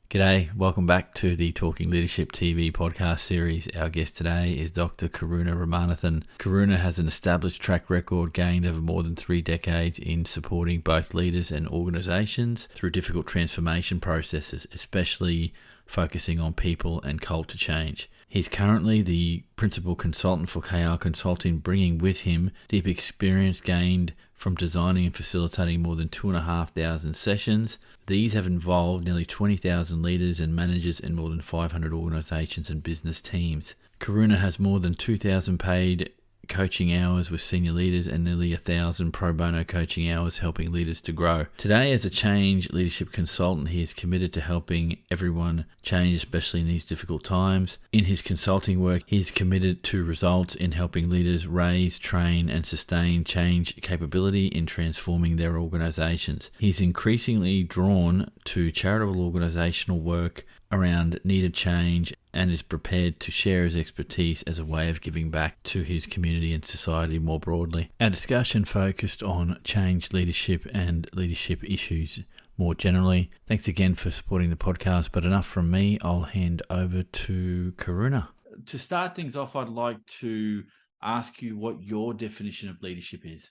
G'day, welcome back to the Talking Leadership TV podcast series. Our guest today is Dr. Karuna Ramanathan. Karuna has an established track record gained over more than 3 decades in supporting both leaders and organisations through difficult transformation processes, especially focusing on people and culture change. He's currently the principal consultant for KR Konsulting, bringing with him deep experience gained from designing and facilitating more than 2,500 sessions. These have involved nearly 20,000 leaders and managers in more than 500 organisations and business teams. Karuna has more than 2,000 paid coaching hours with senior leaders and nearly 1,000 pro bono coaching hours helping leaders to grow. Today, as a change leadership consultant, he is committed to helping everyone change, especially in these difficult times. In his consulting work, he is committed to results in helping leaders raise, train, and sustain change capability in transforming their organizations. He's increasingly drawn to charitable organizational work around needed change and is prepared to share his expertise as a way of giving back to his community and society more broadly. Our discussion focused on change leadership and leadership issues more generally. Thanks again for supporting the podcast, but enough from me. I'll hand over to Karuna. To start things off, I'd like to ask you what your definition of leadership is.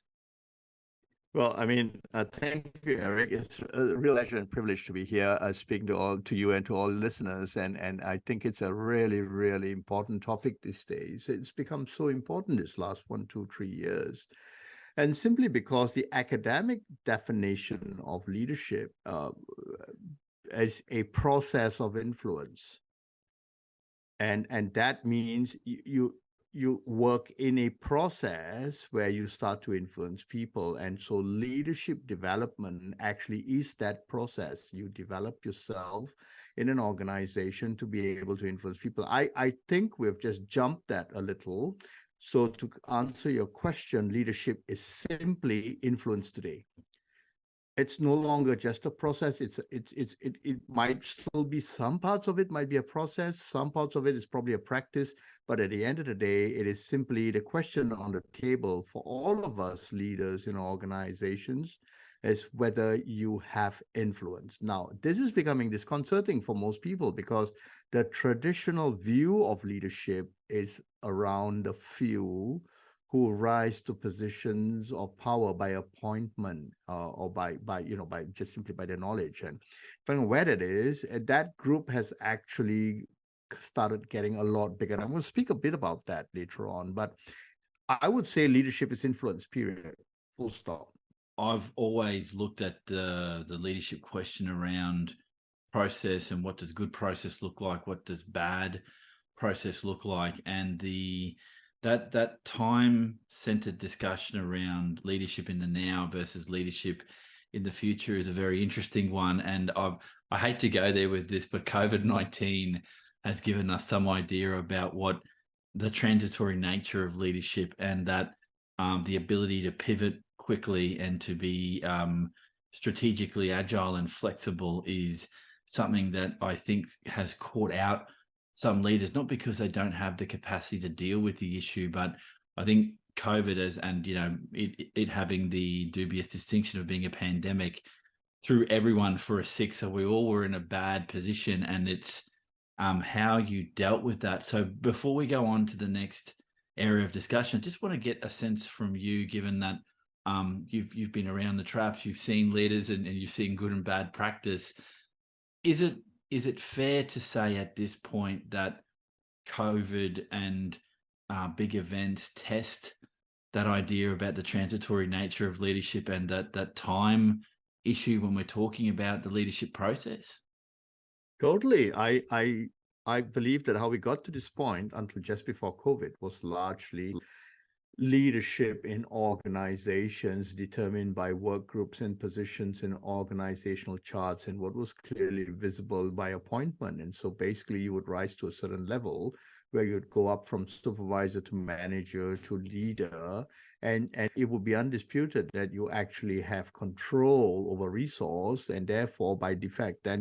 Well, thank you, Eric. It's a real pleasure and privilege to be here speaking to you and to all listeners. And I think it's a really, really important topic these days. It's become so important this last 1, 2, 3 years. And simply because the academic definition of leadership is a process of influence. And that means you work in a process where you start to influence people. And so leadership development actually is that process. You develop yourself in an organization to be able to influence people. I think we've just jumped that a little. So to answer your question, leadership is simply influence today. It's no longer just a process. It might still be, some parts of it might be a process, some parts of it is probably a practice, but at the end of the day, it is simply the question on the table for all of us leaders in organizations is whether you have influence. Now, this is becoming disconcerting for most people because the traditional view of leadership is around the few who rise to positions of power by appointment or by just simply by their knowledge. And depending on where that is, that group has actually started getting a lot bigger. And I'm going to speak a bit about that later on. But I would say leadership is influence, period. Full stop. I've always looked at the leadership question around process and what does good process look like, what does bad process look like, and that time-centered discussion around leadership in the now versus leadership in the future is a very interesting one. And I hate to go there with this, but COVID-19 has given us some idea about what the transitory nature of leadership and that the ability to pivot quickly and to be strategically agile and flexible is something that I think has caught out some leaders, not because they don't have the capacity to deal with the issue, but I think COVID it having the dubious distinction of being a pandemic threw everyone for a six. So we all were in a bad position, and it's how you dealt with that. So before we go on to the next area of discussion, I just want to get a sense from you, given that you've been around the traps, you've seen leaders and you've seen good and bad practice. Is it fair to say at this point that COVID and big events test that idea about the transitory nature of leadership and that time issue when we're talking about the leadership process? Totally. I believe that how we got to this point until just before COVID was largely leadership in organizations determined by work groups and positions in organizational charts and what was clearly visible by appointment. And so basically you would rise to a certain level where you'd go up from supervisor to manager to leader, and it would be undisputed that you actually have control over resource and therefore by default by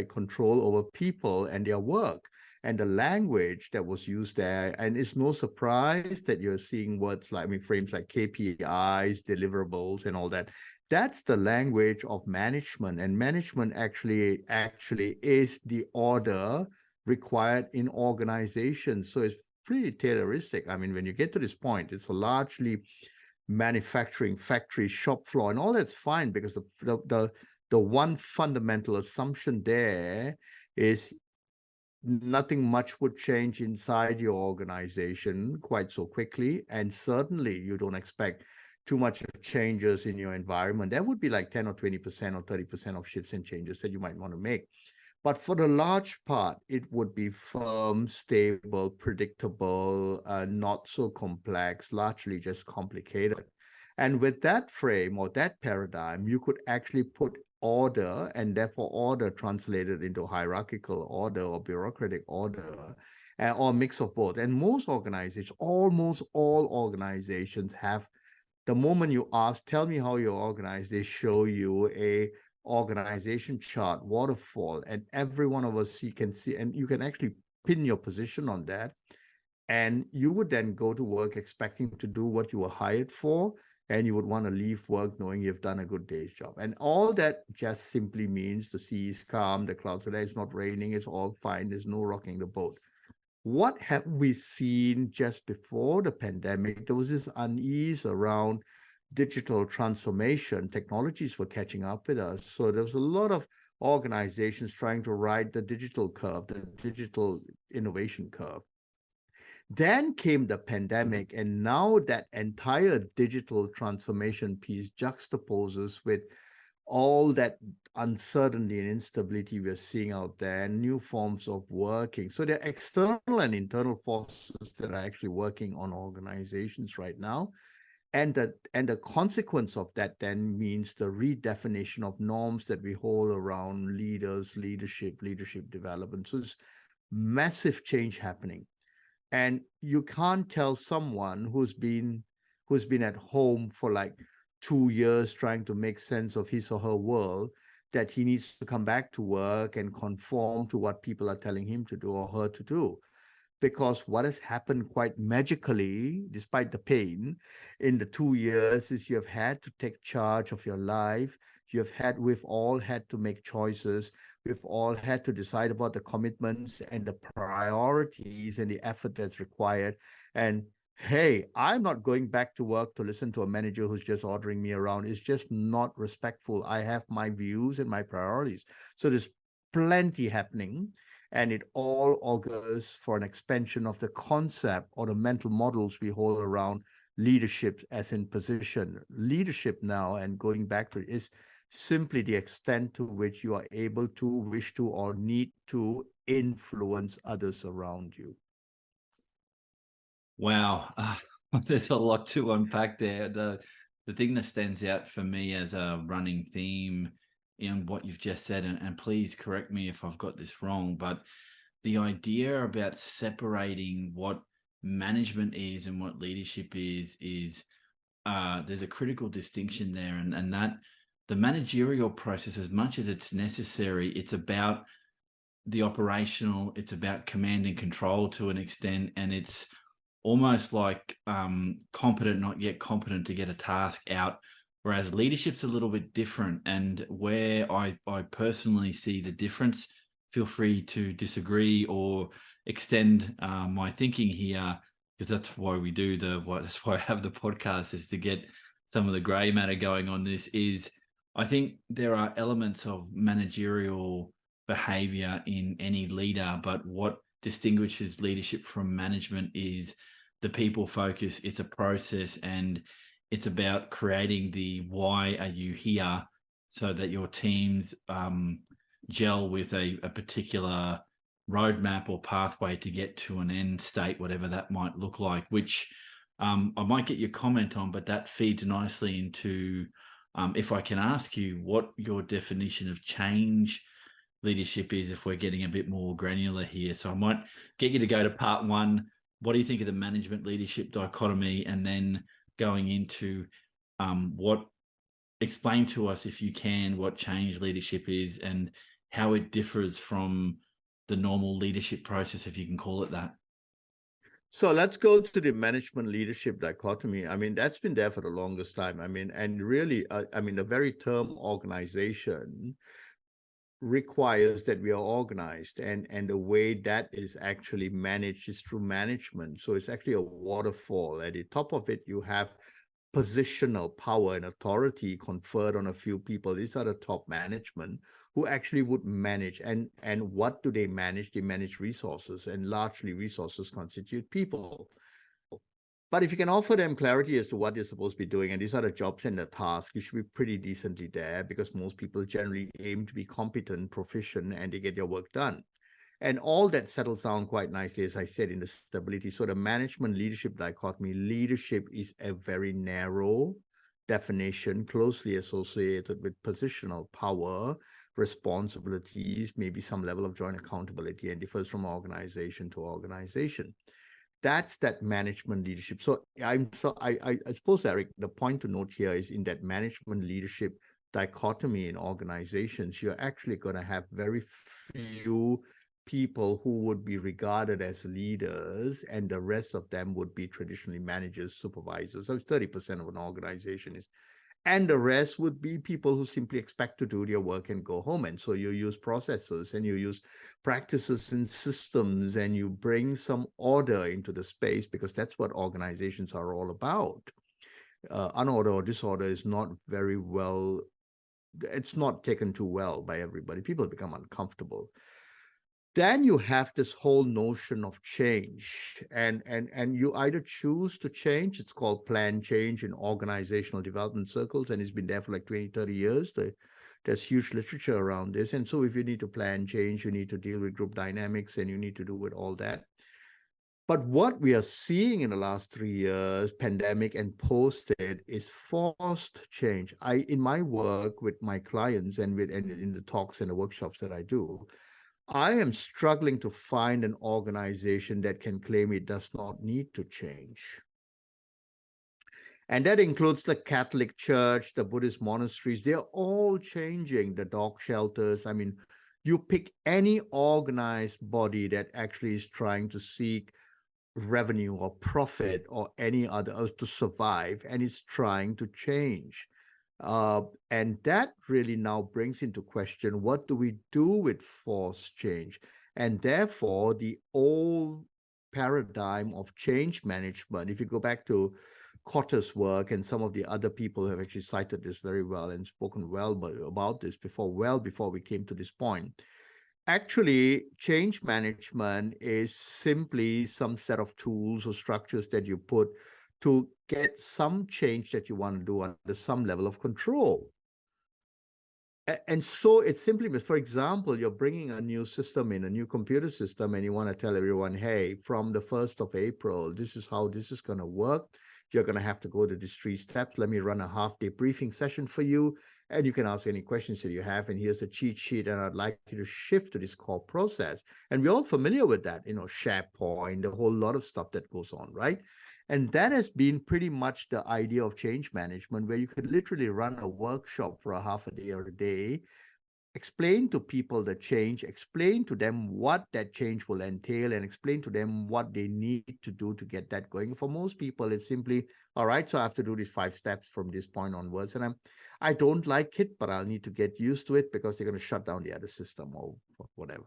control over people and their work. and the language that was used there. And it's no surprise that you're seeing words like, I mean, frames like KPIs, deliverables, and all that. That's the language of management, and management actually is the order required in organizations. So it's pretty Tayloristic. I mean, when you get to this point, it's a largely manufacturing factory shop floor, and all that's fine, because the one fundamental assumption there is nothing much would change inside your organization quite so quickly, and certainly you don't expect too much of changes in your environment. That would be like 10 or 20% or 30% of shifts and changes that you might want to make. But for the large part, it would be firm, stable, predictable, not so complex, largely just complicated. And with that frame or that paradigm, you could actually put order, and therefore order translated into hierarchical order or bureaucratic order, or mix of both. And most organizations, almost all organizations, have, the moment you ask, tell me how you're organized, they show you a organization chart, waterfall, and every one of us can see, and you can actually pin your position on that. And you would then go to work expecting to do what you were hired for, and you would want to leave work knowing you've done a good day's job. And all that just simply means the sea is calm, the clouds are there, it's not raining, it's all fine, there's no rocking the boat. What have we seen just before the pandemic? There was this unease around digital transformation. Technologies were catching up with us. So there was a lot of organizations trying to ride the digital curve, the digital innovation curve. Then came the pandemic, and now that entire digital transformation piece juxtaposes with all that uncertainty and instability we're seeing out there, and new forms of working. So there are external and internal forces that are actually working on organizations right now. And the consequence of that then means the redefinition of norms that we hold around leaders, leadership development. So there's massive change happening. And you can't tell someone who's been at home for like 2 years trying to make sense of his or her world that he needs to come back to work and conform to what people are telling him to do or her to do. Because what has happened quite magically, despite the pain, in the 2 years is you have had to take charge of your life. We've all had to make choices. We've all had to decide about the commitments and the priorities and the effort that's required. And hey, I'm not going back to work to listen to a manager who's just ordering me around. It's just not respectful. I have my views and my priorities. So there's plenty happening, and it all augurs for an expansion of the concept or the mental models we hold around leadership as in position. Leadership now, and going back to it, is simply the extent to which you are able to, wish to, or need to influence others around you. Wow, there's a lot to unpack there. The thing that stands out for me as a running theme in what you've just said, and please correct me if I've got this wrong, but the idea about separating what management is and what leadership is there's a critical distinction there, and that the managerial process, as much as it's necessary, it's about the operational, it's about command and control to an extent, and it's almost like competent, not yet competent to get a task out. Whereas leadership's a little bit different. And where I personally see the difference, feel free to disagree or extend my thinking here, because that's why we do that's why I have the podcast, is to get some of the gray matter going on this. Is I think there are elements of managerial behavior in any leader, but what distinguishes leadership from management is the people focus. It's a process, and it's about creating the why are you here, so that your teams gel with a particular roadmap or pathway to get to an end state, whatever that might look like, which I might get your comment on, but that feeds nicely into, if I can ask you what your definition of change leadership is, if we're getting a bit more granular here. So I might get you to go to part one. What do you think of the management leadership dichotomy? And then going into explain to us, if you can, what change leadership is and how it differs from the normal leadership process, if you can call it that? So let's go to the management leadership dichotomy. I mean, that's been there for the longest time. I mean, and really, I mean, the very term organization requires that we are organized, and the way that is actually managed is through management. So it's actually a waterfall. At the top of it, you have positional power and authority conferred on a few people. These are the top management who actually would manage. And what do they manage? They manage resources, and largely resources constitute people. But if you can offer them clarity as to what they're supposed to be doing, and these are the jobs and the tasks, you should be pretty decently there, because most people generally aim to be competent, proficient, and they get their work done. And all that settles down quite nicely, as I said, in the stability. So the management leadership dichotomy, leadership is a very narrow definition, closely associated with positional power, responsibilities, maybe some level of joint accountability, and differs from organization to organization. That's that management leadership. So I suppose, Eric, the point to note here is, in that management leadership dichotomy in organizations, you're actually going to have very few people who would be regarded as leaders, and the rest of them would be traditionally managers, supervisors. So 30% of an organization is, and the rest would be people who simply expect to do their work and go home. And so you use processes, and you use practices and systems, and you bring some order into the space, because that's what organizations are all about. Unorder or disorder is not very well, it's not taken too well by everybody. People become uncomfortable. Then you have this whole notion of change, and you either choose to change. It's called planned change in organizational development circles, and it's been there for like 20-30 years. There's huge literature around this. And so if you need to plan change, you need to deal with group dynamics, and you need to do with all that. But what we are seeing in the last 3 years, pandemic and post it, is forced change. In my work with my clients, and in the talks and the workshops that I do, I am struggling to find an organization that can claim it does not need to change. And that includes the Catholic Church, the Buddhist monasteries. They're all changing. The dog shelters. I mean, you pick any organized body that actually is trying to seek revenue or profit or any other to survive, and it's trying to change. And that really now brings into question, what do we do with forced change? And therefore, the old paradigm of change management, if you go back to Kotter's work, and some of the other people have actually cited this very well and spoken well about this before, well before we came to this point. Actually, change management is simply some set of tools or structures that you put to get some change that you want to do under some level of control. And so it simply means, for example, you're bringing a new system in, a new computer system, and you want to tell everyone, hey, from the 1st of April, this is how this is going to work. You're going to have to go to these 3 steps. Let me run a half-day briefing session for you, and you can ask any questions that you have. And here's a cheat sheet, and I'd like you to shift to this core process. And we're all familiar with that, SharePoint, a whole lot of stuff that goes on, right? And that has been pretty much the idea of change management, where you could literally run a workshop for a half a day or a day, explain to people the change, explain to them what that change will entail, and explain to them what they need to do to get that going. For most people, it's simply, all right, so I have to do these 5 steps from this point onwards. And I don't like it, but I'll need to get used to it, because they're going to shut down the other system or whatever.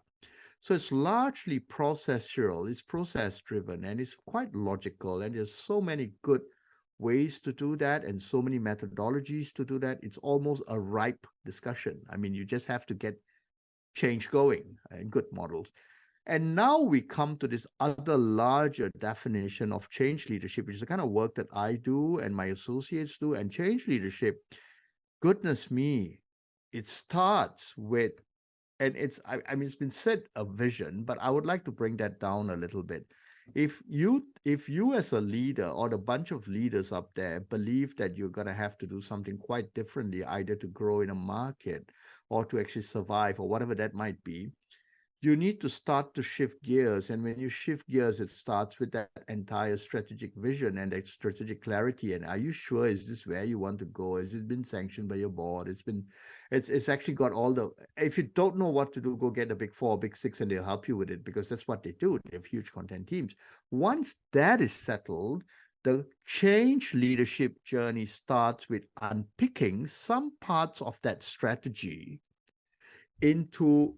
So it's largely processual, it's process driven, and it's quite logical. And there's so many good ways to do that, and so many methodologies to do that. It's almost a ripe discussion. I mean, you just have to get change going and good models. And now we come to this other larger definition of change leadership, which is the kind of work that I do and my associates do. And change leadership, goodness me, it starts with, and I mean, it's been said a vision, but I would like to bring that down a little bit. If you as a leader, or the bunch of leaders up there, believe that you're going to have to do something quite differently, either to grow in a market or to actually survive or whatever that might be, you need to start to shift gears. And when you shift gears, it starts with that entire strategic vision and that strategic clarity. And are you sure, is this where you want to go? Has it been sanctioned by your board? It's actually got all the, if you don't know what to do, go get a big four, big six, and they'll help you with it, because that's what they do. They have huge content teams. Once that is settled, the change leadership journey starts with unpicking some parts of that strategy into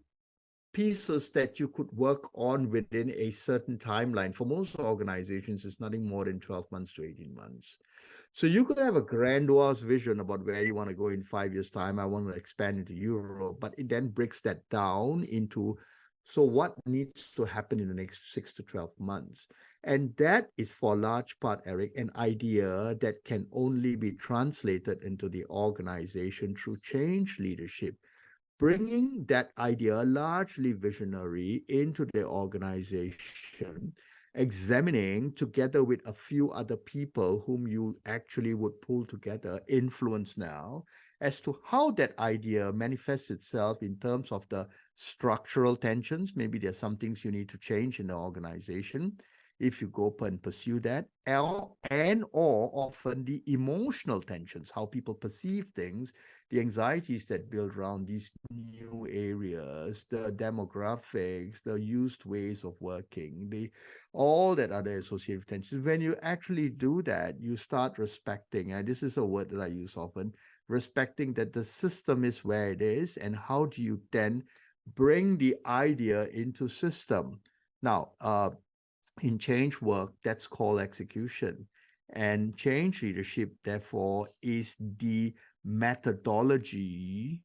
pieces that you could work on within a certain timeline. For most organizations, it's nothing more than 12 months to 18 months. So you could have a grandiose vision about where you want to go in 5 years' time. I want to expand into Europe, but it then breaks that down into, so what needs to happen in the next 6 to 12 months? And that is for a large part, Eric, an idea that can only be translated into the organization through change leadership, bringing that idea, largely visionary, into the organization, examining together with a few other people whom you actually would pull together, influence now, as to how that idea manifests itself in terms of the structural tensions. Maybe there's some things you need to change in the organization if you go and pursue that, or often the emotional tensions, how people perceive things, the anxieties that build around these new areas, the demographics, the used ways of working, the all that other associated tensions. When you actually do that, you start respecting, and this is a word that I use often, respecting that the system is where it is, and how do you then bring the idea into system. Now, in change work, that's called execution. And change leadership, therefore, is the methodology,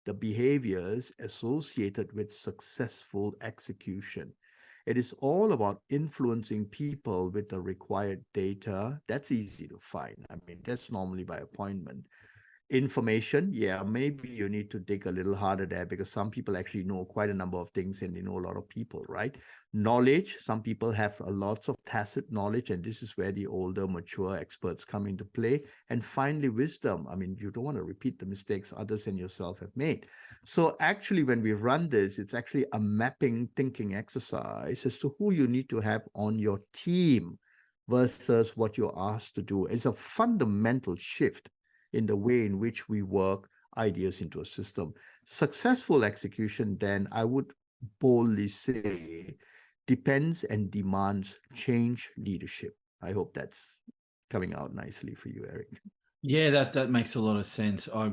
the behaviors associated with successful execution. It is all about influencing people with the required data. That's easy to find. I mean, that's normally by appointment. Information, yeah, maybe you need to dig a little harder there, because some people actually know quite a number of things and they know a lot of people, right? Knowledge, some people have a lots of tacit knowledge, and this is where the older, mature experts come into play. And finally, wisdom. I mean, you don't want to repeat the mistakes others and yourself have made. So actually, when we run this, it's actually a mapping thinking exercise as to who you need to have on your team versus what you're asked to do. It's a fundamental shift in the way in which we work ideas into a system. Successful execution, then, I would boldly say, depends and demands change leadership. I hope that's coming out nicely for you, Eric. Yeah, that makes a lot of sense. I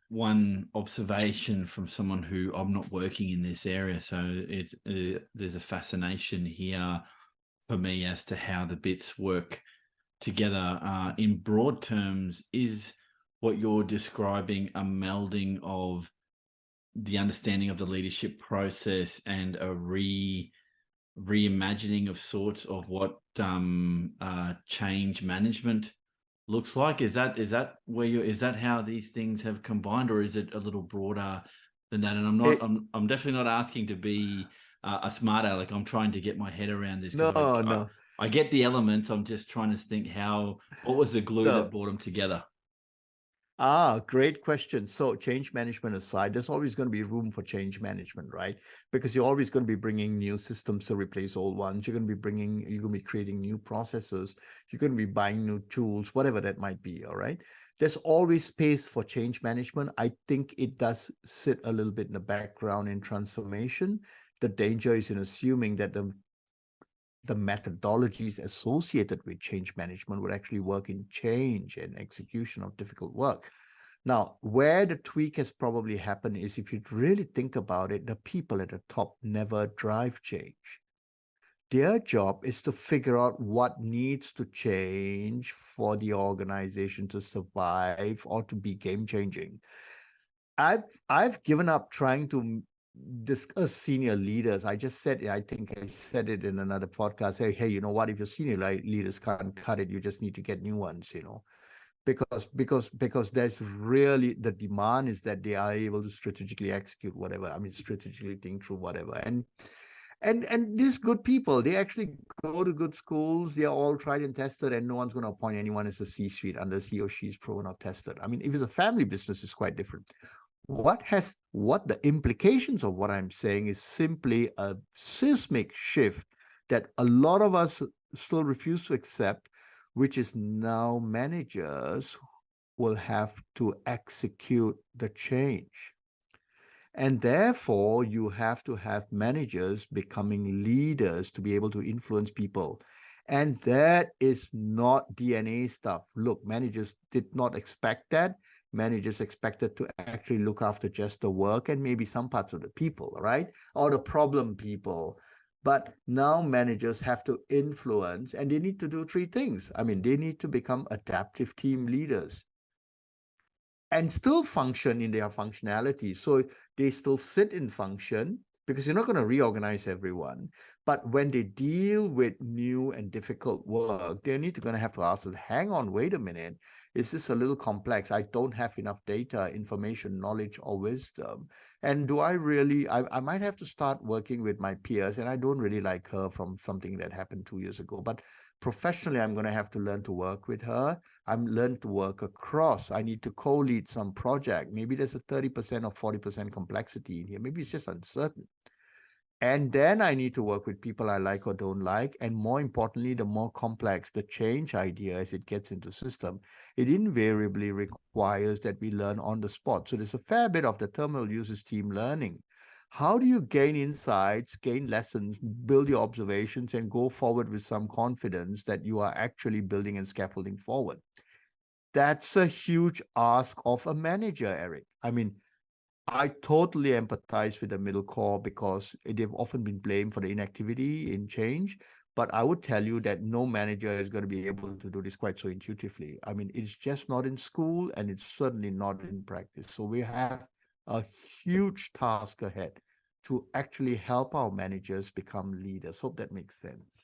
one observation from someone who, I'm not working in this area, so there's a fascination here for me as to how the bits work together. In broad terms, is what you're describing a melding of the understanding of the leadership process and a reimagining of sorts of what change management looks like? Is that where you, is that how these things have combined, or is it a little broader than that? And I'm definitely not asking to be a smart aleck. I'm trying to get my head around this, because no. I get the elements. I'm just trying to think what was the glue that So brought them together? Great question. So change management aside, there's always going to be room for change management, right? Because you're always going to be bringing new systems to replace old ones. You're going to be creating new processes. You're going to be buying new tools, whatever that might be. All right. There's always space for change management. I think it does sit a little bit in the background in transformation. The danger is in assuming that the methodologies associated with change management would actually work in change and execution of difficult work. Now, where the tweak has probably happened is, if you really think about it, the people at the top never drive change. Their job is to figure out what needs to change for the organization to survive or to be game changing. I've given up trying to discuss senior leaders. I just said, I think I said it in another podcast. Hey, you know what? If your senior leaders can't cut it, you just need to get new ones. Because there's really, the demand is that they are able to strategically execute whatever. I mean, strategically think through whatever. And these good people, they actually go to good schools. They are all tried and tested, and no one's going to appoint anyone as a C-suite unless he or she's proven or tested. I mean, if it's a family business, it's quite different. what the implications of what I'm saying is simply a seismic shift that a lot of us still refuse to accept, which is now managers will have to execute the change. And therefore, you have to have managers becoming leaders to be able to influence people. And that is not DNA stuff. Look, managers did not expect that. Managers expected to actually look after just the work and maybe some parts of the people, right? Or the problem people. But now managers have to influence and they need to do three things. I mean, they need to become adaptive team leaders and still function in their functionality. So they still sit in function because you're not going to reorganize everyone. But when they deal with new and difficult work, they need to going to have to ask, hang on, wait a minute. Is this a little complex? I don't have enough data, information, knowledge, or wisdom. And do I really, I might have to start working with my peers. And I don't really like her from something that happened 2 years ago. But professionally, I'm going to have to learn to work with her. I'm learned to work across. I need to co-lead some project. Maybe there's a 30% or 40% complexity in here. Maybe it's just uncertain. And then I need to work with people I like or don't like. And more importantly, the more complex the change idea as it gets into system, it invariably requires that we learn on the spot. So there's a fair bit of the terminal uses team learning. How do you gain insights, gain lessons, build your observations, and go forward with some confidence that you are actually building and scaffolding forward? That's a huge ask of a manager, Eric. I mean, I totally empathize with the middle core because they've often been blamed for the inactivity in change. But I would tell you that no manager is going to be able to do this quite so intuitively. I mean, it's just not in school and it's certainly not in practice. So we have a huge task ahead to actually help our managers become leaders. Hope that makes sense.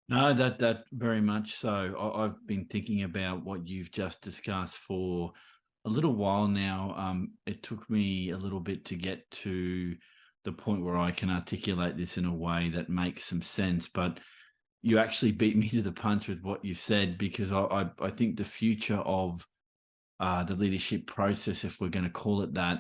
No, that very much so. I've been thinking about what you've just discussed for a little while now. It took me a little bit to get to the point where I can articulate this in a way that makes some sense. But you actually beat me to the punch with what you said, because I think the future of the leadership process, if we're going to call it that,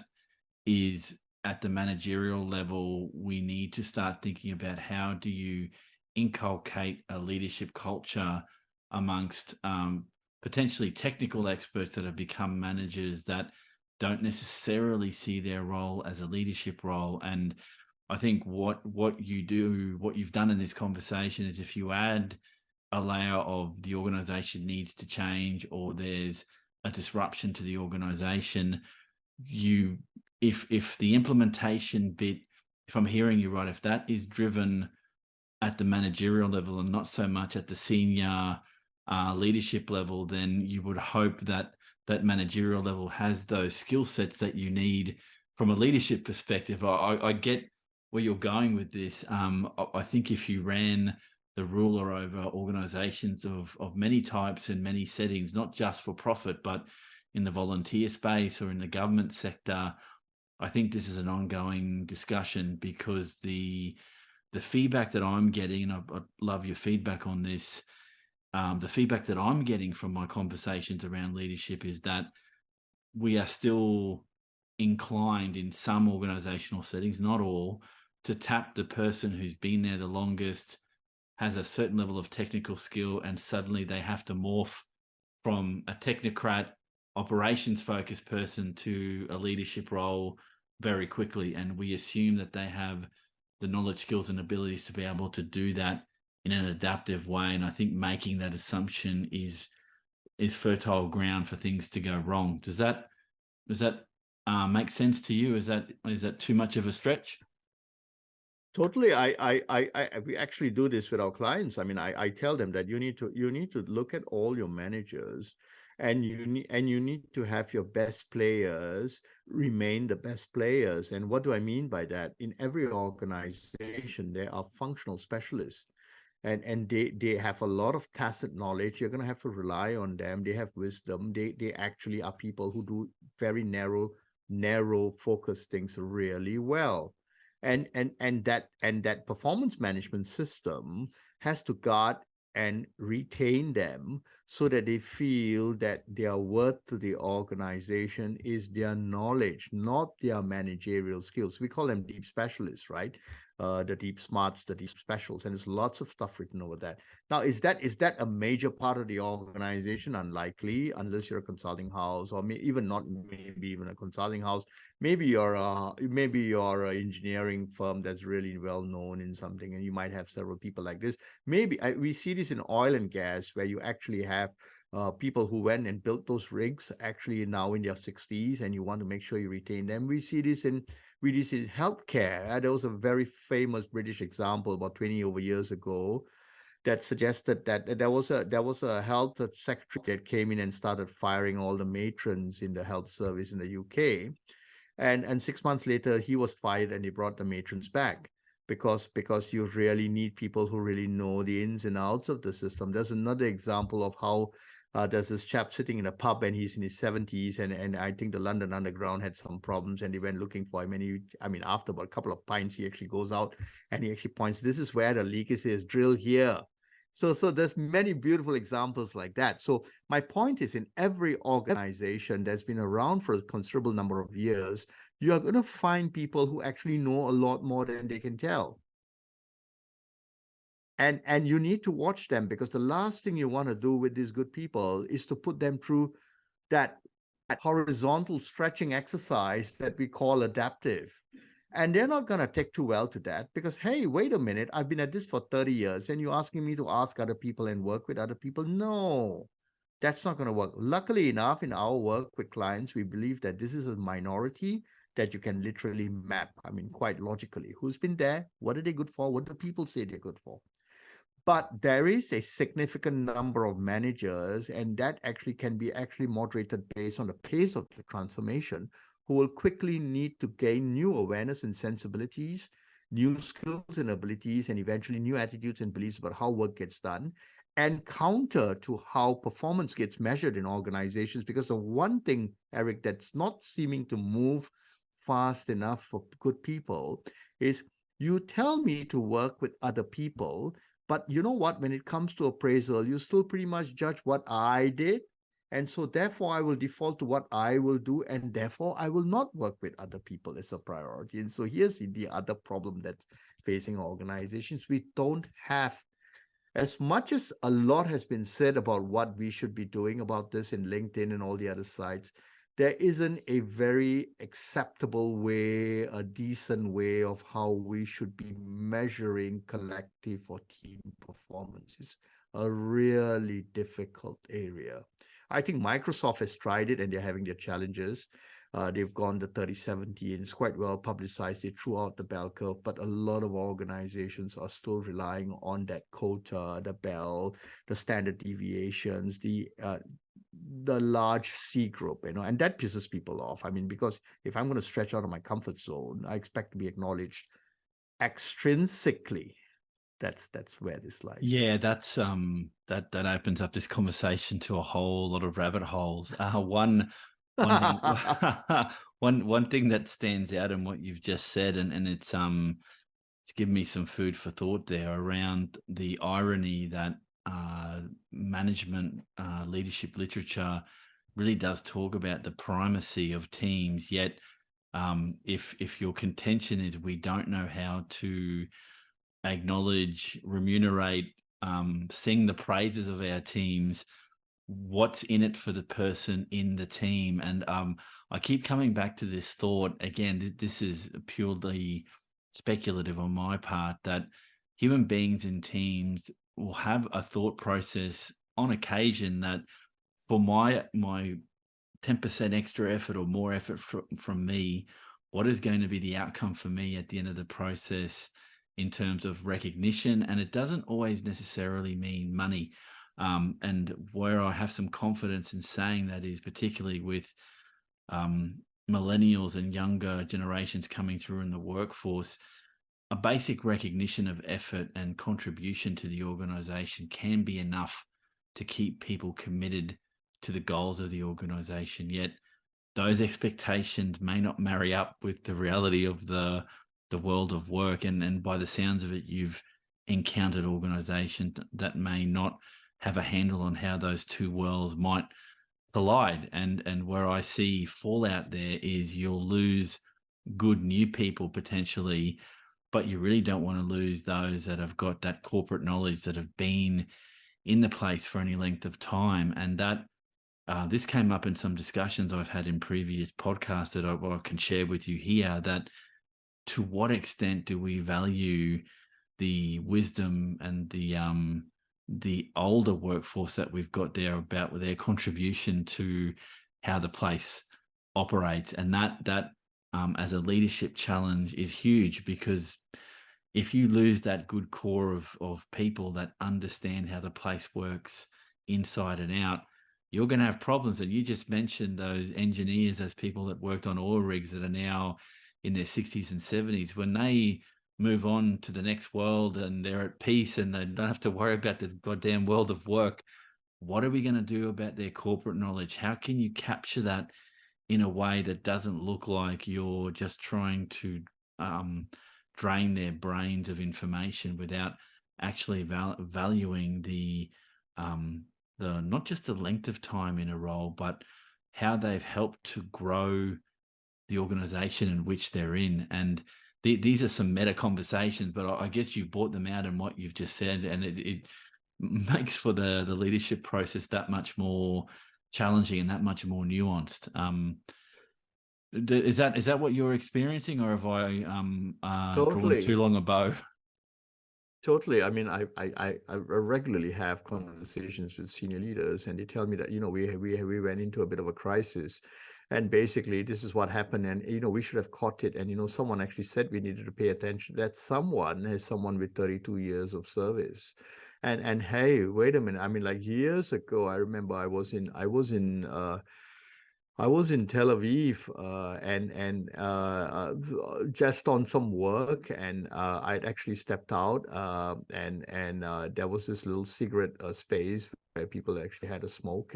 is at the managerial level. We need to start thinking about how do you inculcate a leadership culture amongst potentially technical experts that have become managers that don't necessarily see their role as a leadership role. And I think what you've done in this conversation is, if you add a layer of the organization needs to change, or there's a disruption to the organization, you if the implementation bit, if I'm hearing you right, if that is driven at the managerial level and not so much at the senior leadership level, then you would hope that that managerial level has those skill sets that you need from a leadership perspective. I get where you're going with this. I think if you ran the ruler over organizations of many types and many settings, not just for profit, but in the volunteer space or in the government sector, I think this is an ongoing discussion, because the feedback that I'm getting, and I'd love your feedback on this, the feedback that I'm getting from my conversations around leadership is that we are still inclined in some organizational settings, not all, to tap the person who's been there the longest, has a certain level of technical skill, and suddenly they have to morph from a technocrat, operations focused person to a leadership role very quickly. And we assume that they have the knowledge, skills, and abilities to be able to do that in an adaptive way. And I think making that assumption is fertile ground for things to go wrong. Does that make sense to you? Is that too much of a stretch? Totally. We actually do this with our clients. I mean, I tell them that you need to look at all your managers, and you need to have your best players remain the best players. And what do I mean by that? In every organization, there are functional specialists, and they have a lot of tacit knowledge. You're going to have to rely on them. They have wisdom. They actually are people who do very narrow focus things really well. And that performance management system has to guard and retain them so that they feel that their worth to the organization is their knowledge, not their managerial skills. We call them deep specialists, right? The deep smarts, the deep specials, and there's lots of stuff written over that. Now, is that a major part of the organization? Unlikely, unless you're a consulting house, or even not, maybe even a consulting house. Maybe you're an engineering firm that's really well known in something, and you might have several people like this. Maybe we see this in oil and gas, where you actually have people who went and built those rigs actually now in their 60s, and you want to make sure you retain them. We see this in healthcare. There was a very famous British example about 20 over years ago that suggested that there was a health secretary that came in and started firing all the matrons in the health service in the UK, and 6 months later he was fired, and he brought the matrons back because you really need people who really know the ins and outs of the system. There's another example of how there's this chap sitting in a pub, and he's in his 70s, and I think the London Underground had some problems, and they went looking for him, and after about a couple of pints, he actually goes out and he actually points, this is where the leak is, drill here. So there's many beautiful examples like that. So my point is, in every organization that's been around for a considerable number of years, you are going to find people who actually know a lot more than they can tell. And you need to watch them, because the last thing you want to do with these good people is to put them through that horizontal stretching exercise that we call adaptive. And they're not going to take too well to that, because, hey, wait a minute, I've been at this for 30 years and you're asking me to ask other people and work with other people. No, that's not going to work. Luckily enough, in our work with clients, we believe that this is a minority that you can literally map. Quite logically, who's been there? What are they good for? What do people say they're good for? But there is a significant number of managers, and that actually can be actually moderated based on the pace of the transformation, who will quickly need to gain new awareness and sensibilities, new skills and abilities, and eventually new attitudes and beliefs about how work gets done, and counter to how performance gets measured in organizations. Because the one thing, Eric, that's not seeming to move fast enough for good people is, you tell me to work with other people, but you know what? When it comes to appraisal, you still pretty much judge what I did. And so therefore I will default to what I will do, and therefore I will not work with other people as a priority. And so here's the other problem that's facing organizations. We don't have, as much as a lot has been said about what we should be doing about this in LinkedIn and all the other sites, there isn't a very acceptable way, a decent way of how we should be measuring collective or team performance. It's a really difficult area. I think Microsoft has tried it, and they're having their challenges. They've gone the 30-70, and it's quite well publicized. They threw out the bell curve, but a lot of organizations are still relying on that quota, the bell, the standard deviations, the large C group, and that pisses people off. Because if I'm going to stretch out of my comfort zone, I expect to be acknowledged extrinsically. That's where this lies. Yeah, that's that opens up this conversation to a whole lot of rabbit holes. One thing one thing that stands out in what you've just said, and it's given me some food for thought there around the irony that management leadership literature really does talk about the primacy of teams, yet if your contention is we don't know how to acknowledge, remunerate, sing the praises of our teams, what's in it for the person in the team? And I keep coming back to this thought again. This is purely speculative on my part, that human beings in teams will have a thought process on occasion that, for my 10% extra effort or more effort from me, what is going to be the outcome for me at the end of the process in terms of recognition? And it doesn't always necessarily mean money. And where I have some confidence in saying that is particularly with millennials and younger generations coming through in the workforce, a basic recognition of effort and contribution to the organization can be enough to keep people committed to the goals of the organization. Yet those expectations may not marry up with the reality of the world of work. And by the sounds of it, you've encountered organizations that may not have a handle on how those two worlds might collide. And where I see fallout there is you'll lose good new people potentially, but you really don't want to lose those that have got that corporate knowledge, that have been in the place for any length of time. And that this came up in some discussions I've had in previous podcasts that I can share with you here, that to what extent do we value the wisdom and the older workforce that we've got there, about their contribution to how the place operates. And that as a leadership challenge is huge, because if you lose that good core of people that understand how the place works inside and out, you're going to have problems. And you just mentioned those engineers, those people that worked on oil rigs that are now in their 60s and 70s. When they move on to the next world and they're at peace and they don't have to worry about the goddamn world of work, what are we going to do about their corporate knowledge? How can you capture that in a way that doesn't look like you're just trying to drain their brains of information without actually valuing the not just the length of time in a role, but how they've helped to grow the organization in which they're in? And these are some meta conversations, but I guess you've brought them out in what you've just said, and it makes for the leadership process that much more challenging and that much more nuanced. Is that what you're experiencing, or have I drawn too Totally. long a bow? Totally. I mean, I regularly have conversations with senior leaders, and they tell me that, we went into a bit of a crisis, and basically this is what happened, and we should have caught it. And someone actually said we needed to pay attention. That someone is someone with 32 years of service, and hey, wait a minute. I mean, like years ago, I remember I was in Tel Aviv, and just on some work, and I'd actually stepped out, and there was this little cigarette space where people actually had a smoke,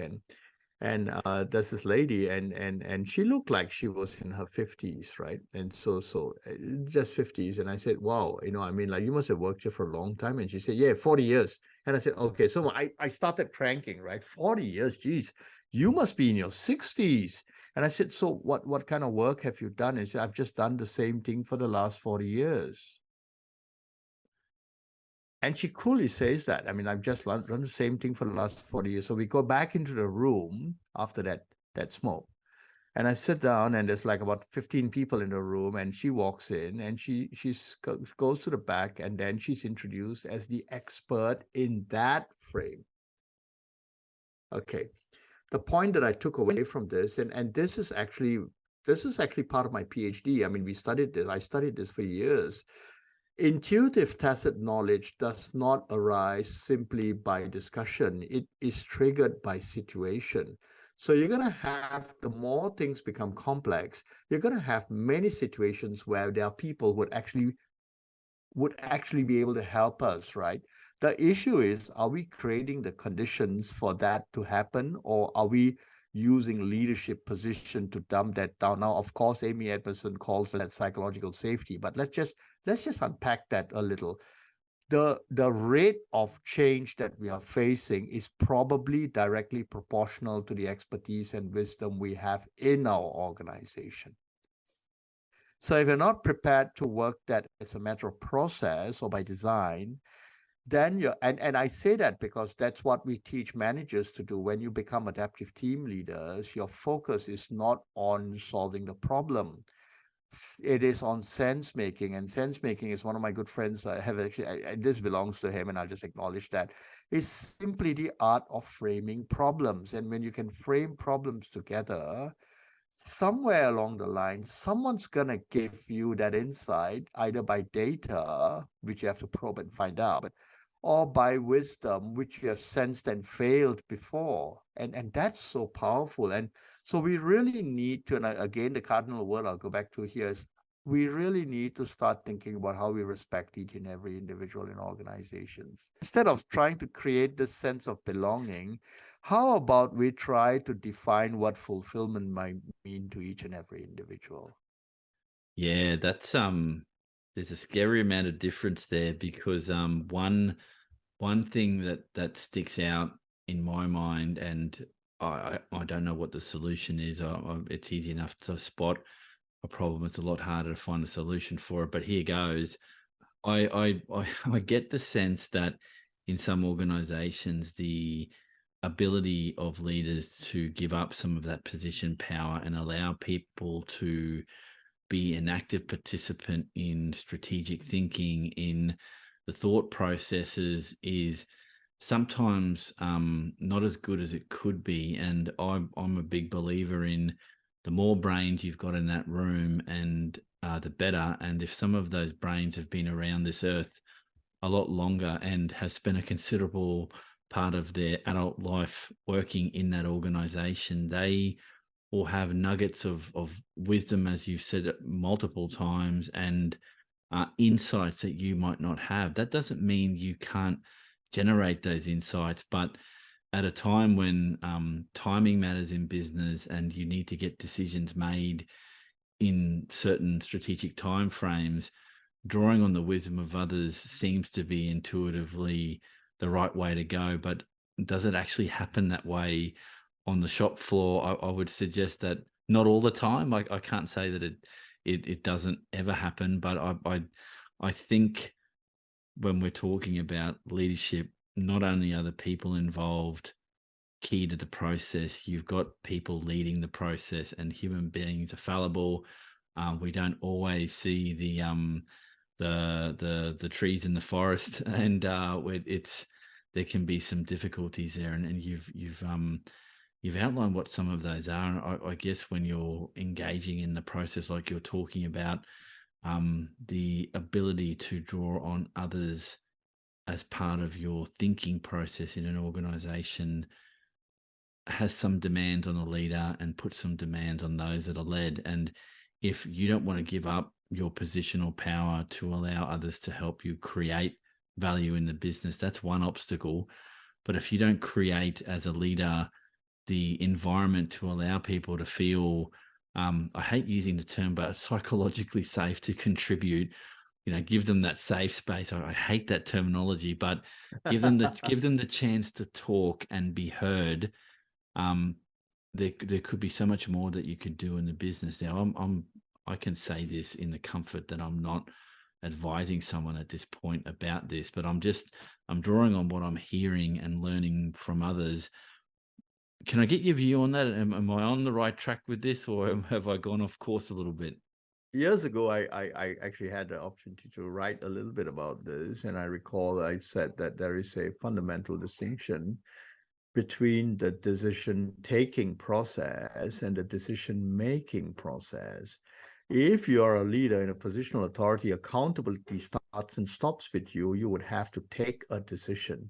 and there's this lady, and she looked like she was in her 50s, right? And so just 50s. And I said, wow, I mean, like, you must have worked here for a long time. And she said, yeah, 40 years. And I said, okay. So I started cranking, right? 40 years, geez, you must be in your 60s. And I said, so what kind of work have you done? And she said, I've just done the same thing for the last 40 years. And she coolly says that. I mean, I've just done the same thing for the last 40 years. So we go back into the room after that smoke. And I sit down, and there's like about 15 people in the room, and she walks in, and she goes to the back, and then she's introduced as the expert in that frame. Okay. The point that I took away from this, and this is actually part of my PhD. I mean, I studied this for years. Intuitive tacit knowledge does not arise simply by discussion. It is triggered by situation. So you're going to have, the more things become complex, you're going to have many situations where there are people who would actually be able to help us, right? The issue is, are we creating the conditions for that to happen, or are we using leadership position to dumb that down? Now, of course, Amy Edmondson calls that psychological safety, but let's just unpack that a little. The rate of change that we are facing is probably directly proportional to the expertise and wisdom we have in our organization. So if you're not prepared to work that as a matter of process or by design, then and I say that because that's what we teach managers to do. When you become adaptive team leaders, your focus is not on solving the problem. It is on sense making, and sense making is one of my good friends. I have actually, this belongs to him, and I'll just acknowledge that. It's simply the art of framing problems. And when you can frame problems together, somewhere along the line, someone's going to give you that insight, either by data, which you have to probe and find out, or by wisdom, which you have sensed and failed before. And that's so powerful. And so we really need to, and again, the cardinal word I'll go back to here is, we really need to start thinking about how we respect each and every individual in organizations. Instead of trying to create this sense of belonging, how about we try to define what fulfillment might mean to each and every individual? Yeah, that's There's a scary amount of difference there because one thing that sticks out in my mind, and I don't know what the solution is. It's easy enough to spot a problem. It's a lot harder to find a solution for it. But here goes. I get the sense that in some organizations, the ability of leaders to give up some of that position power and allow people to be an active participant in strategic thinking, in the thought processes, is sometimes not as good as it could be. And I'm a big believer in the more brains you've got in that room, and the better. And if some of those brains have been around this earth a lot longer and has spent a considerable part of their adult life working in that organization, they will have nuggets of wisdom, as you've said multiple times, and insights that you might not have. That doesn't mean you can't generate those insights, but at a time when timing matters in business and you need to get decisions made in certain strategic timeframes, drawing on the wisdom of others seems to be intuitively the right way to go. But does it actually happen that way on the shop floor? I would suggest that not all the time. I can't say that it doesn't ever happen, but I think when we're talking about leadership, not only are the people involved key to the process, you've got people leading the process, and human beings are fallible. We don't always see the trees in the forest, and it's there can be some difficulties there, and you've outlined what some of those are. And I guess when you're engaging in the process, like you're talking about, the ability to draw on others as part of your thinking process in an organization has some demands on the leader and puts some demands on those that are led. And if you don't want to give up your positional power to allow others to help you create value in the business, that's one obstacle. But if you don't create as a leader the environment to allow people to feel, I hate using the term, but psychologically safe to contribute, give them that safe space. I hate that terminology, but give them the chance to talk and be heard. There could be so much more that you could do in the business. Now, I can say this in the comfort that I'm not advising someone at this point about this, but I'm drawing on what I'm hearing and learning from others. Can I get your view on that? Am I on the right track with this, or have I gone off course a little bit? Years ago, I actually had the opportunity to write a little bit about this, and I recall I said that there is a fundamental distinction between the decision-taking process and the decision-making process. If you are a leader in a positional authority, accountability starts and stops with you. You would have to take a decision.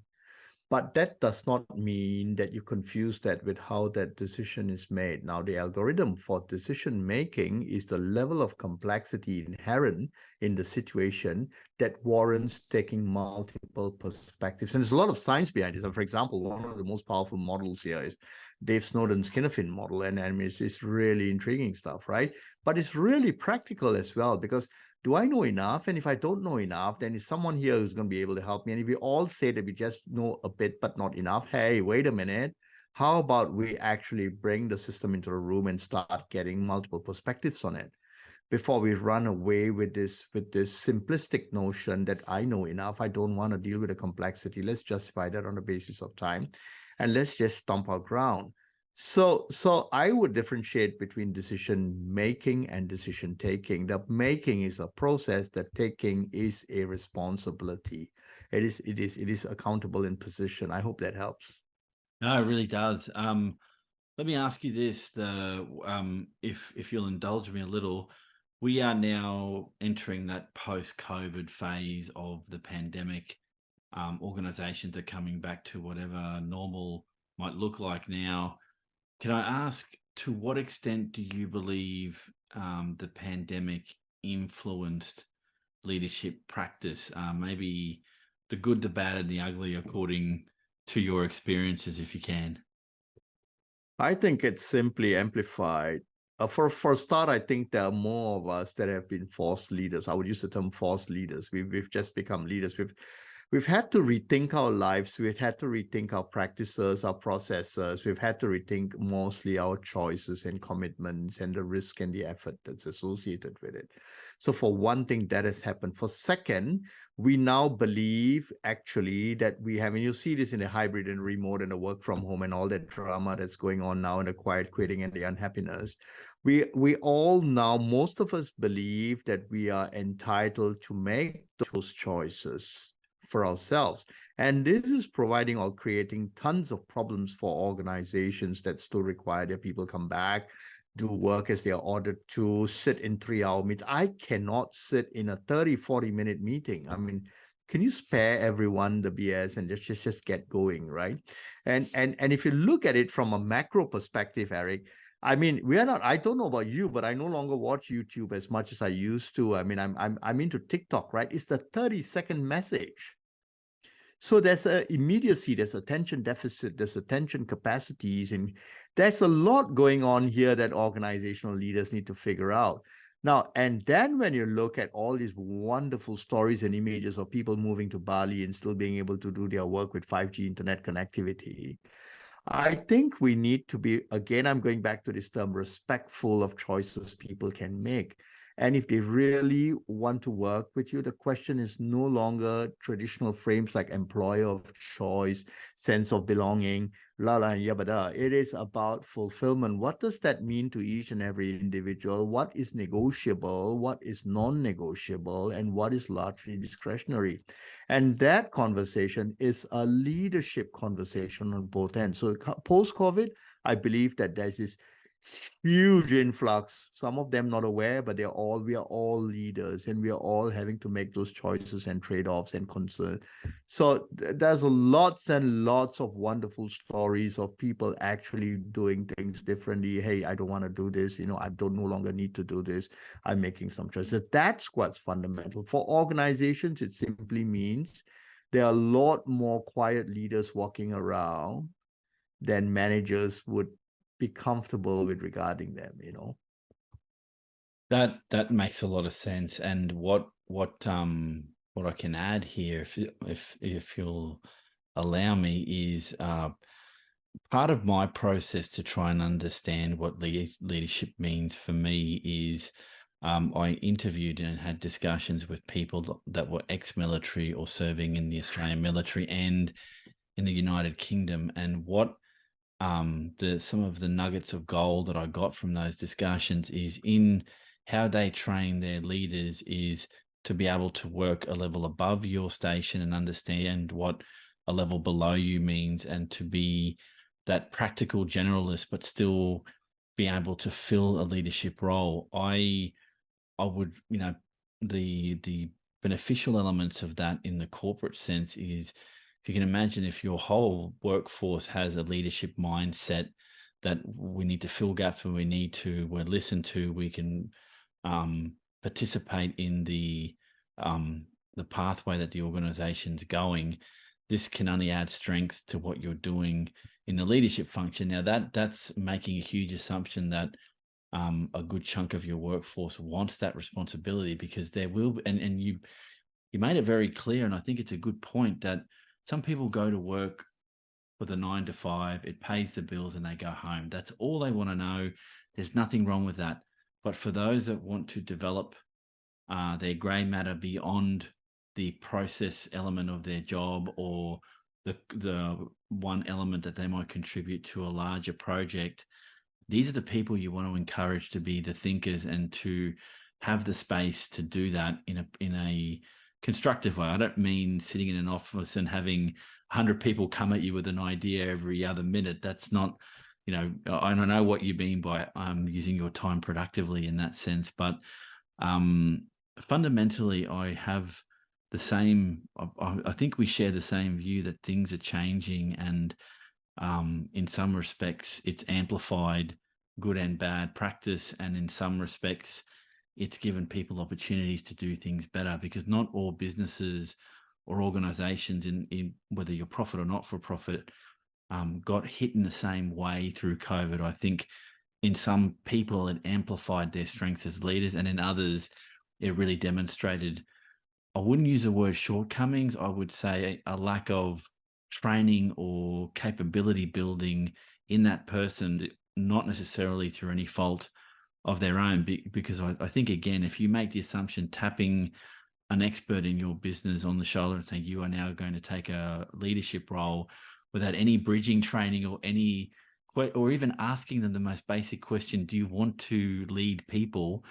But that does not mean that you confuse that with how that decision is made. Now, the algorithm for decision making is the level of complexity inherent in the situation that warrants taking multiple perspectives. And there's a lot of science behind it. So, for example, one of the most powerful models here is Dave Snowden's Kinofin model. And I mean, it's really intriguing stuff, right? But it's really practical as well, because do I know enough? And if I don't know enough, then is someone here who's going to be able to help me? And if we all say that we just know a bit but not enough, hey, wait a minute. How about we actually bring the system into the room and start getting multiple perspectives on it before we run away with this simplistic notion that I know enough. I don't want to deal with the complexity. Let's justify that on the basis of time, and let's just stomp our ground. So I would differentiate between decision making and decision taking. The making is a process, that taking is a responsibility. It is accountable in position. I hope that helps. No, it really does. Let me ask you this: if you'll indulge me a little, we are now entering that post-COVID phase of the pandemic. Organizations are coming back to whatever normal might look like now. Can I ask, to what extent do you believe the pandemic influenced leadership practice? Maybe the good, the bad, and the ugly, according to your experiences, if you can. I think it simply amplified for a start, I think there are more of us that have been forced leaders. I would use the term forced leaders. We've just become leaders. We've had to rethink our lives. We've had to rethink our practices, our processes. We've had to rethink mostly our choices and commitments and the risk and the effort that's associated with it. So for one thing, that has happened. For second, we now believe actually that we have, and you see this in the hybrid and remote and the work from home and all that drama that's going on now and the quiet quitting and the unhappiness. We all now, most of us believe that we are entitled to make those choices for ourselves. And this is providing or creating tons of problems for organizations that still require their people come back, do work as they are ordered to, sit in 3-hour meetings. I cannot sit in a 30, 40-minute meeting. I mean, can you spare everyone the BS and just get going, right? And if you look at it from a macro perspective, Eric, I mean, I don't know about you, but I no longer watch YouTube as much as I used to. I mean, I'm into TikTok, right? It's the 30-second message. So there's an immediacy, there's attention deficit, there's attention capacities, and there's a lot going on here that organizational leaders need to figure out. Now, and then when you look at all these wonderful stories and images of people moving to Bali and still being able to do their work with 5G internet connectivity, I think we need to be, again, I'm going back to this term, respectful of choices people can make. And if they really want to work with you, the question is no longer traditional frames like employer of choice, sense of belonging, la la yabada. It is about fulfillment. What does that mean to each and every individual? What is negotiable? What is non-negotiable? And what is largely discretionary? And that conversation is a leadership conversation on both ends. So post-COVID, I believe that there's this huge influx, some of them not aware, but we are all leaders and we are all having to make those choices and trade-offs and concern. So there's lots and lots of wonderful stories of people actually doing things differently. Hey, I don't want to do this. I don't no longer need to do this. I'm making some choices. That's what's fundamental. For organizations, it simply means there are a lot more quiet leaders walking around than managers would be comfortable with regarding them. That makes a lot of sense. And what I can add here, if you'll allow me, is part of my process to try and understand what leadership means for me is I interviewed and had discussions with people that were ex-military or serving in the Australian military and in the United Kingdom, and what some of the nuggets of gold that I got from those discussions is in how they train their leaders is to be able to work a level above your station and understand what a level below you means, and to be that practical generalist, but still be able to fill a leadership role. I would, the beneficial elements of that in the corporate sense is, if you can imagine, if your whole workforce has a leadership mindset that we need to fill gaps when we need to, we're listened to, we can participate in the pathway that the organization's going, this can only add strength to what you're doing in the leadership function. Now that's making a huge assumption that a good chunk of your workforce wants that responsibility, because there will, and you made it very clear, and I think it's a good point, that some people go to work for the 9 to 5, it pays the bills, and they go home. That's all they want to know. There's nothing wrong with that. But for those that want to develop their grey matter beyond the process element of their job, or the one element that they might contribute to a larger project, these are the people you want to encourage to be the thinkers and to have the space to do that in a constructive way. I don't mean sitting in an office and having 100 people come at you with an idea every other minute. That's not, I don't know what you mean by using your time productively in that sense, but fundamentally, I have the same, I think we share the same view that things are changing, and in some respects, it's amplified good and bad practice, and in some respects, it's given people opportunities to do things better, because not all businesses or organizations, in whether you're profit or not for profit, got hit in the same way through COVID. I think in some people, it amplified their strengths as leaders, and in others, it really demonstrated, I wouldn't use the word shortcomings, I would say a lack of training or capability building in that person, not necessarily through any fault of their own. Because I think, again, if you make the assumption tapping an expert in your business on the shoulder and saying you are now going to take a leadership role without any bridging training or even asking them the most basic question, do you want to lead people?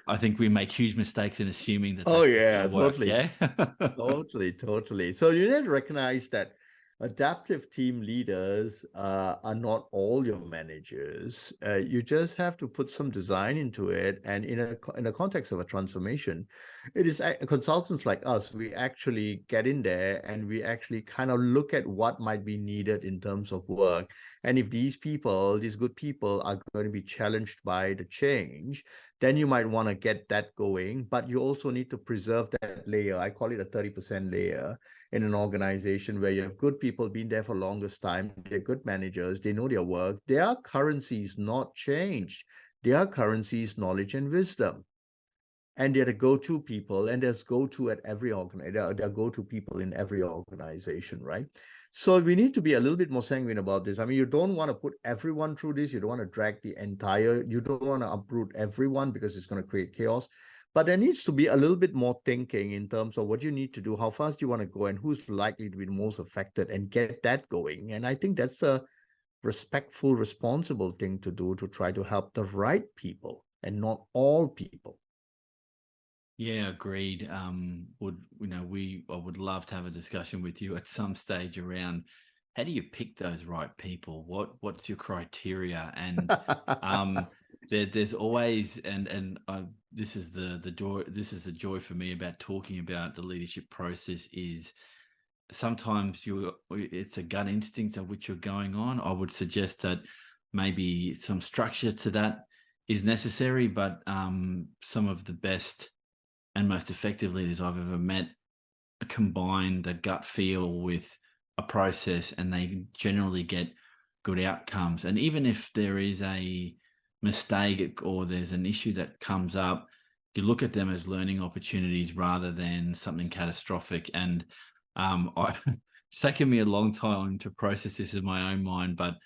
I think we make huge mistakes in assuming that Oh that's just going yeah, to work. totally. Yeah. Totally. So you need to recognize that adaptive team leaders are not all your managers. You just have to put some design into it, and in a context of a transformation, it is consultants like us. We actually get in there and we actually kind of look at what might be needed in terms of work, and if these good people, are going to be challenged by the change, then you might want to get that going. But you also need to preserve that layer. I call it a 30% layer in an organization where you have good people been there for longest time. They're good managers. They know their work. Their currency is not changed. Their currency is knowledge and wisdom. And they're the go-to people, and there's go-to at every organization. There are go-to people in every organization, right? So we need to be a little bit more sanguine about this. I mean, you don't want to put everyone through this. You don't want to drag you don't want to uproot everyone because it's going to create chaos. But there needs to be a little bit more thinking in terms of what you need to do, how fast you want to go, and who's likely to be the most affected, and get that going. And I think that's a respectful, responsible thing to do, to try to help the right people and not all people. Yeah, agreed. I would love to have a discussion with you at some stage around how do you pick those right people? What's your criteria? And there's always, this is the joy. This is a joy for me about talking about the leadership process. Is sometimes it's a gut instinct of which you're going on. I would suggest that maybe some structure to that is necessary, but some of the best and most effective leaders I've ever met combine the gut feel with a process, and they generally get good outcomes. And even if there is a mistake or there's an issue that comes up, you look at them as learning opportunities rather than something catastrophic. And it's taken me a long time to process this in my own mind, but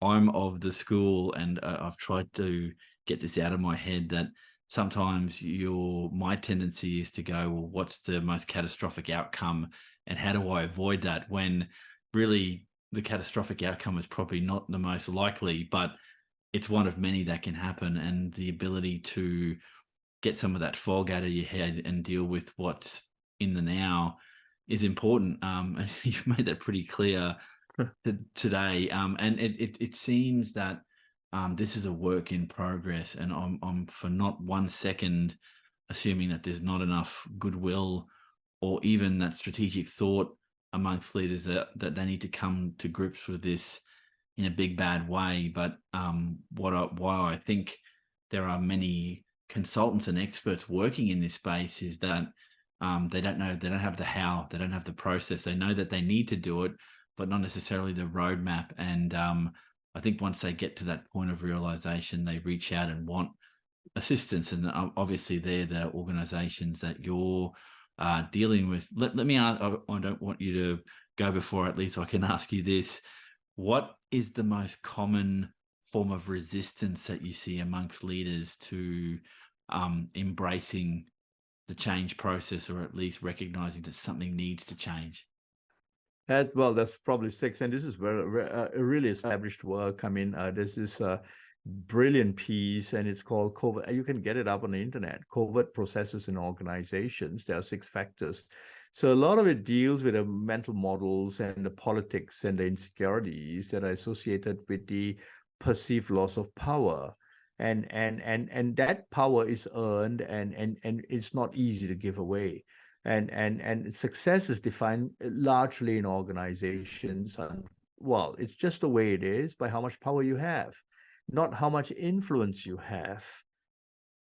I'm of the school, and I've tried to get this out of my head, that sometimes my tendency is to go, well, what's the most catastrophic outcome and how do I avoid that? When really the catastrophic outcome is probably not the most likely, but it's one of many that can happen. And the ability to get some of that fog out of your head and deal with what's in the now is important. And you've made that pretty clear today. And it seems that this is a work in progress, and I'm for not 1 second assuming that there's not enough goodwill or even that strategic thought amongst leaders that they need to come to grips with this in a big bad way. But why I think there are many consultants and experts working in this space is that they don't know, they don't have the how, they don't have the process. They know that they need to do it, but not necessarily the roadmap. And I think once they get to that point of realization, they reach out and want assistance. And obviously, they're the organizations that you're dealing with. Let me ask, I don't want you to go before at least I can ask you this. What is the most common form of resistance that you see amongst leaders to embracing the change process, or at least recognizing that something needs to change? That's probably six, and this is a really established work. I mean, this is a brilliant piece, and it's called covert. You can get it up on the internet. Covert processes in organizations. There are 6 factors. So a lot of it deals with the mental models and the politics and the insecurities that are associated with the perceived loss of power. And that power is earned, and it's not easy to give away. And success is defined largely in organizations. Well, it's just the way it is, by how much power you have, not how much influence you have.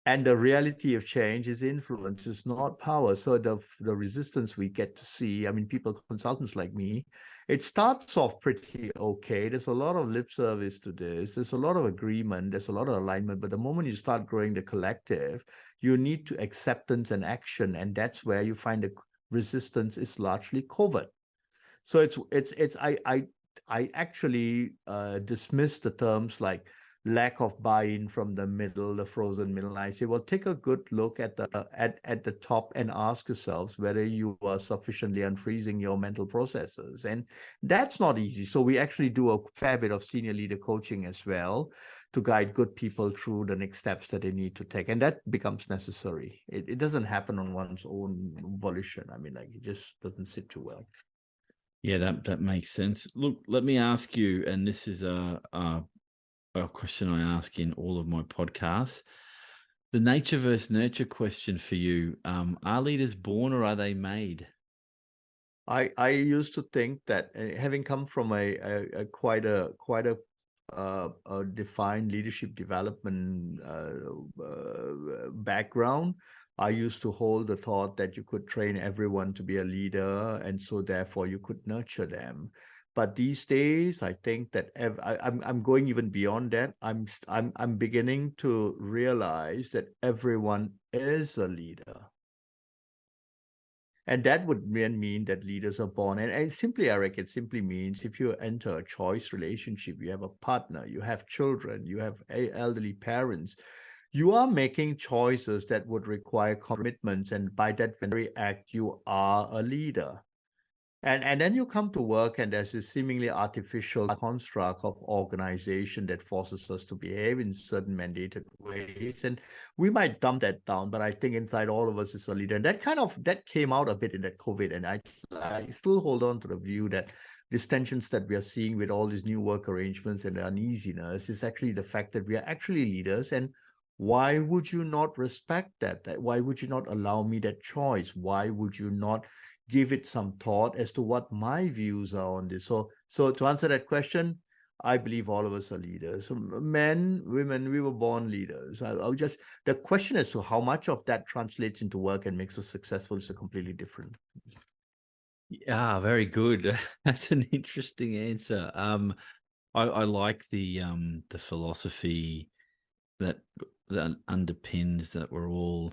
And the reality of change is influence, is not power. So the resistance we get to see, I mean, people, consultants like me, it starts off pretty okay. There's a lot of lip service to this. There's a lot of agreement. There's a lot of alignment. But the moment you start growing the collective, you need to acceptance and action. And that's where you find the resistance is largely covert. So I actually dismiss the terms like lack of buy-in from the middle, the frozen middle. And I say, well, take a good look at the top and ask yourselves whether you are sufficiently unfreezing your mental processes. And that's not easy. So we actually do a fair bit of senior leader coaching as well to guide good people through the next steps that they need to take. And that becomes necessary. It doesn't happen on one's own volition. I mean, like, it just doesn't sit too well. Yeah, that makes sense. Look, let me ask you, and this is a question I ask in all of my podcasts. The nature versus nurture question for you: are leaders born or are they made? I used to think that having come from a quite a defined leadership development background, I used to hold the thought that you could train everyone to be a leader, and so therefore you could nurture them. But these days, I think that I'm going even beyond that. I'm beginning to realize that everyone is a leader. And that would mean that leaders are born. And simply, Eric, it simply means if you enter a choice relationship, you have a partner, you have children, you have elderly parents, you are making choices that would require commitments. And by that very act, you are a leader. And then you come to work, and there's this seemingly artificial construct of organization that forces us to behave in certain mandated ways. And we might dumb that down, but I think inside all of us is a leader. And that came out a bit in that COVID. And I still hold on to the view that these tensions that we are seeing with all these new work arrangements and the uneasiness is actually the fact that we are actually leaders. And why would you not respect that? Why would you not allow me that choice? Why would you not give it some thought as to what my views are on this? So to answer that question, I believe all of us are leaders. Men, women, we were born leaders. I'll just, the question as to how much of that translates into work and makes us successful is a completely different. Yeah, very good. That's an interesting answer. I like the philosophy that underpins that we're all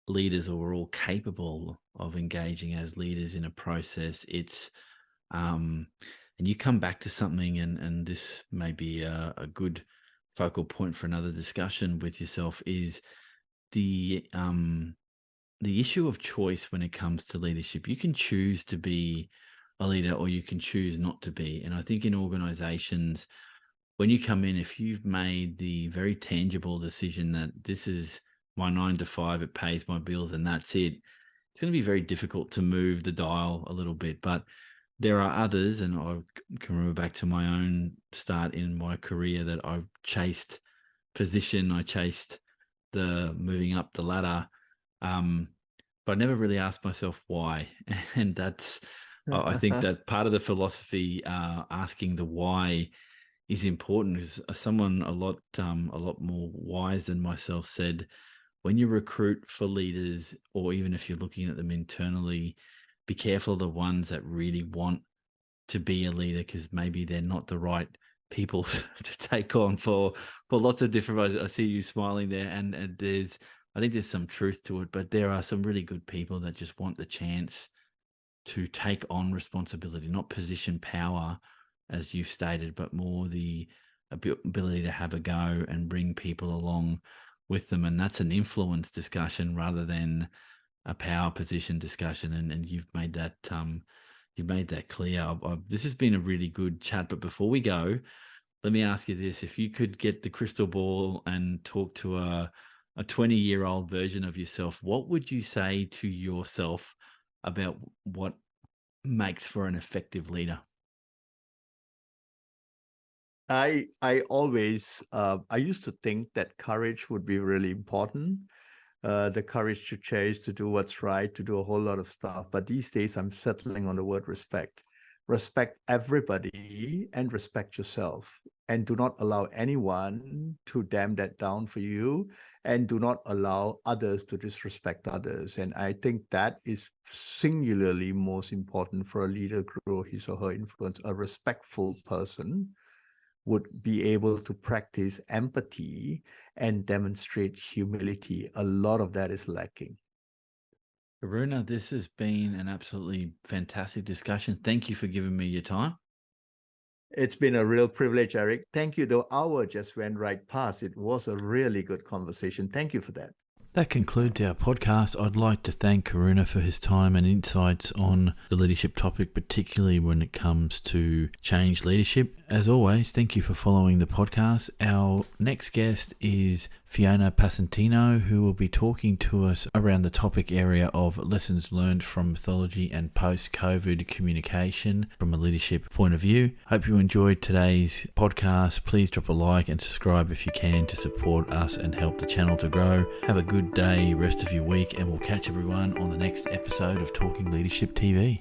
leaders, or we're all capable of engaging as leaders in a process. It's and you come back to something, and this may be a good focal point for another discussion with yourself, is the issue of choice when it comes to leadership. You can choose to be a leader or you can choose not to be. And I think in organizations, when you come in, if you've made the very tangible decision that this is my 9 to 5, it pays my bills and that's it, it's going to be very difficult to move the dial a little bit. But there are others, and I can remember back to my own start in my career, that I've chased position, I chased the moving up the ladder, but I never really asked myself why. And that's, I think that part of the philosophy, asking the why, is important. Because someone a lot more wise than myself said, when you recruit for leaders, or even if you're looking at them internally, be careful of the ones that really want to be a leader, because maybe they're not the right people to take on for lots of different reasons. I see you smiling there, and I think there's some truth to it, but there are some really good people that just want the chance to take on responsibility, not position power, as you've stated, but more the ability to have a go and bring people along with them. And that's an influence discussion rather than a power position discussion. And you've made that clear. This has been a really good chat. But before we go, let me ask you this: if you could get the crystal ball and talk to a 20-year-old version of yourself, what would you say to yourself about what makes for an effective leader? I always I used to think that courage would be really important. The courage to chase, to do what's right, to do a whole lot of stuff. But these days I'm settling on the word respect. Respect everybody and respect yourself. and do not allow anyone to damn that down for you, and do not allow others to disrespect others. And I think that is singularly most important for a leader to grow his or her influence. A respectful person would be able to practice empathy and demonstrate humility. A lot of that is lacking. Karuna, this has been an absolutely fantastic discussion. Thank you for giving me your time. It's been a real privilege, Eric. Thank you. The hour just went right past. It was a really good conversation. Thank you for that. That concludes our podcast. I'd like to thank Karuna for his time and insights on the leadership topic, particularly when it comes to change leadership. As always, thank you for following the podcast. Our next guest is Fiona Passantino, who will be talking to us around the topic area of lessons learned from mythology and post-COVID communication from a leadership point of view. Hope you enjoyed today's podcast. Please drop a like and subscribe if you can to support us and help the channel to grow. Have a good day, rest of your week, and we'll catch everyone on the next episode of Talking Leadership TV.